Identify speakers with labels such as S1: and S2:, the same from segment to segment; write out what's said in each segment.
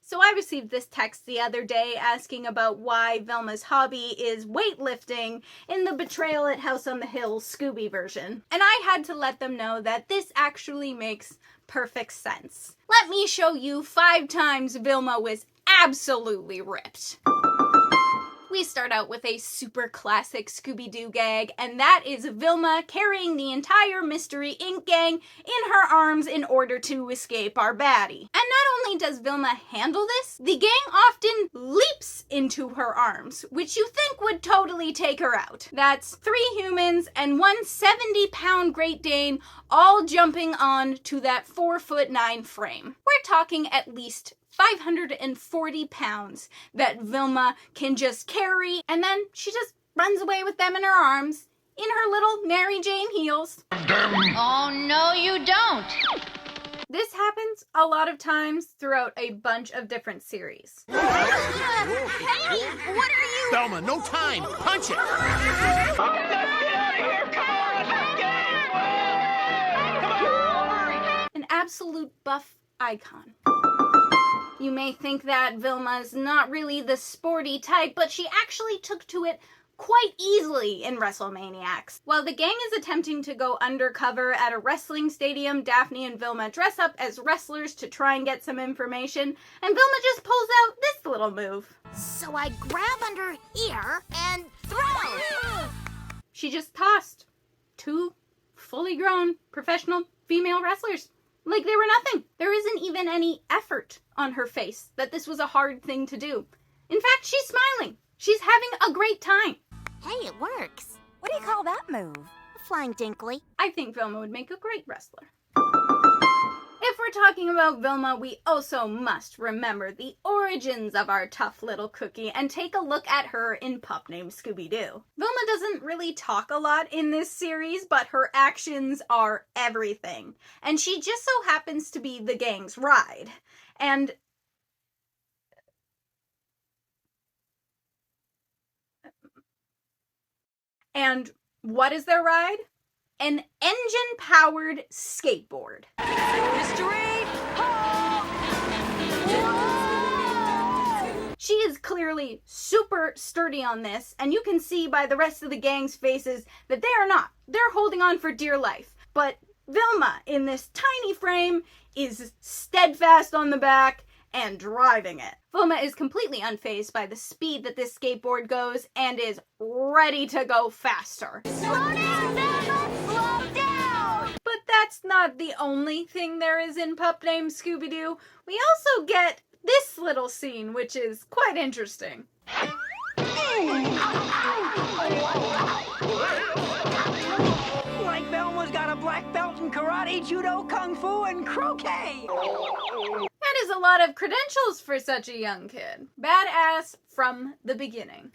S1: So I received this text the other day asking about why Velma's hobby is weightlifting in the Betrayal at House on the Hill Scooby version. And I had to let them know that this actually makes perfect sense. Let me show you 5 times Velma was absolutely ripped. We start out with a super classic Scooby-Doo gag, and that is Velma carrying the entire Mystery Inc. gang in her arms in order to escape our baddie. And not only does Velma handle this, the gang often leaps into her arms, which you think would totally take her out. That's 3 humans and 1 70-pound Great Dane all jumping on to that 4'9" frame. We're talking at least 540 pounds that Velma can just carry, and then she just runs away with them in her arms, in her little Mary Jane heels.
S2: Oh, no you don't!
S1: This happens a lot of times throughout a bunch of different series.
S2: Hey, what are you?
S3: Velma, no time! Punch it!
S4: Get out of here! Come on!
S1: An absolute buff icon. You may think that Velma's not really the sporty type, but she actually took to it quite easily in WrestleManiacs. While the gang is attempting to go undercover at a wrestling stadium, Daphne and Velma dress up as wrestlers to try and get some information, and Velma just pulls out this little move.
S2: So I grab under here and throw!
S1: She just tossed 2 fully grown professional female wrestlers. Like they were nothing. There isn't even any effort on her face that this was a hard thing to do. In fact, she's smiling. She's having a great time.
S2: Hey, it works.
S5: What do you call that move?
S2: Flying Dinkley.
S1: I think Velma would make a great wrestler. If we're talking about Velma, we also must remember the origins of our tough little cookie and take a look at her in Pup Named Scooby-Doo. Velma doesn't really talk a lot in this series, but her actions are everything. And she just so happens to be the gang's ride. And what is their ride? An engine-powered skateboard.
S5: Mystery!
S1: She is clearly super sturdy on this, and you can see by the rest of the gang's faces that they are not. They're holding on for dear life. But Velma, in this tiny frame, is steadfast on the back and driving it. Velma is completely unfazed by the speed that this skateboard goes and is ready to go faster.
S2: Slow down, Velma! Slow down!
S1: But that's not the only thing there is in Pup Named Scooby-Doo. We also get this little scene, which is quite interesting.
S4: Like Velma's got a black belt in karate, judo, kung fu, and croquet!
S1: That is a lot of credentials for such a young kid. Badass from the beginning.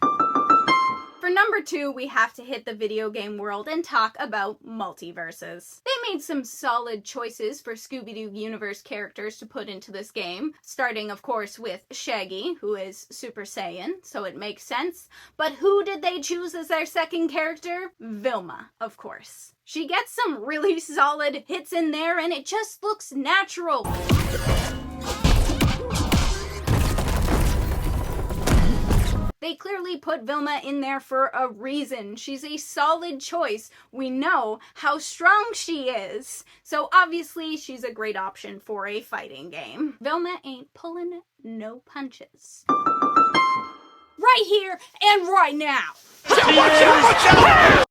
S1: For number 2, we have to hit the video game world and talk about multiverses. They made some solid choices for Scooby-Doo universe characters to put into this game, starting of course with Shaggy, who is Super Saiyan, so it makes sense. But who did they choose as their second character? Velma, of course. She gets some really solid hits in there and it just looks natural. They clearly put Velma in there for a reason. She's a solid choice. We know how strong she is. So obviously she's a great option for a fighting game. Velma ain't pulling no punches. Right here and right now.
S3: Watch out!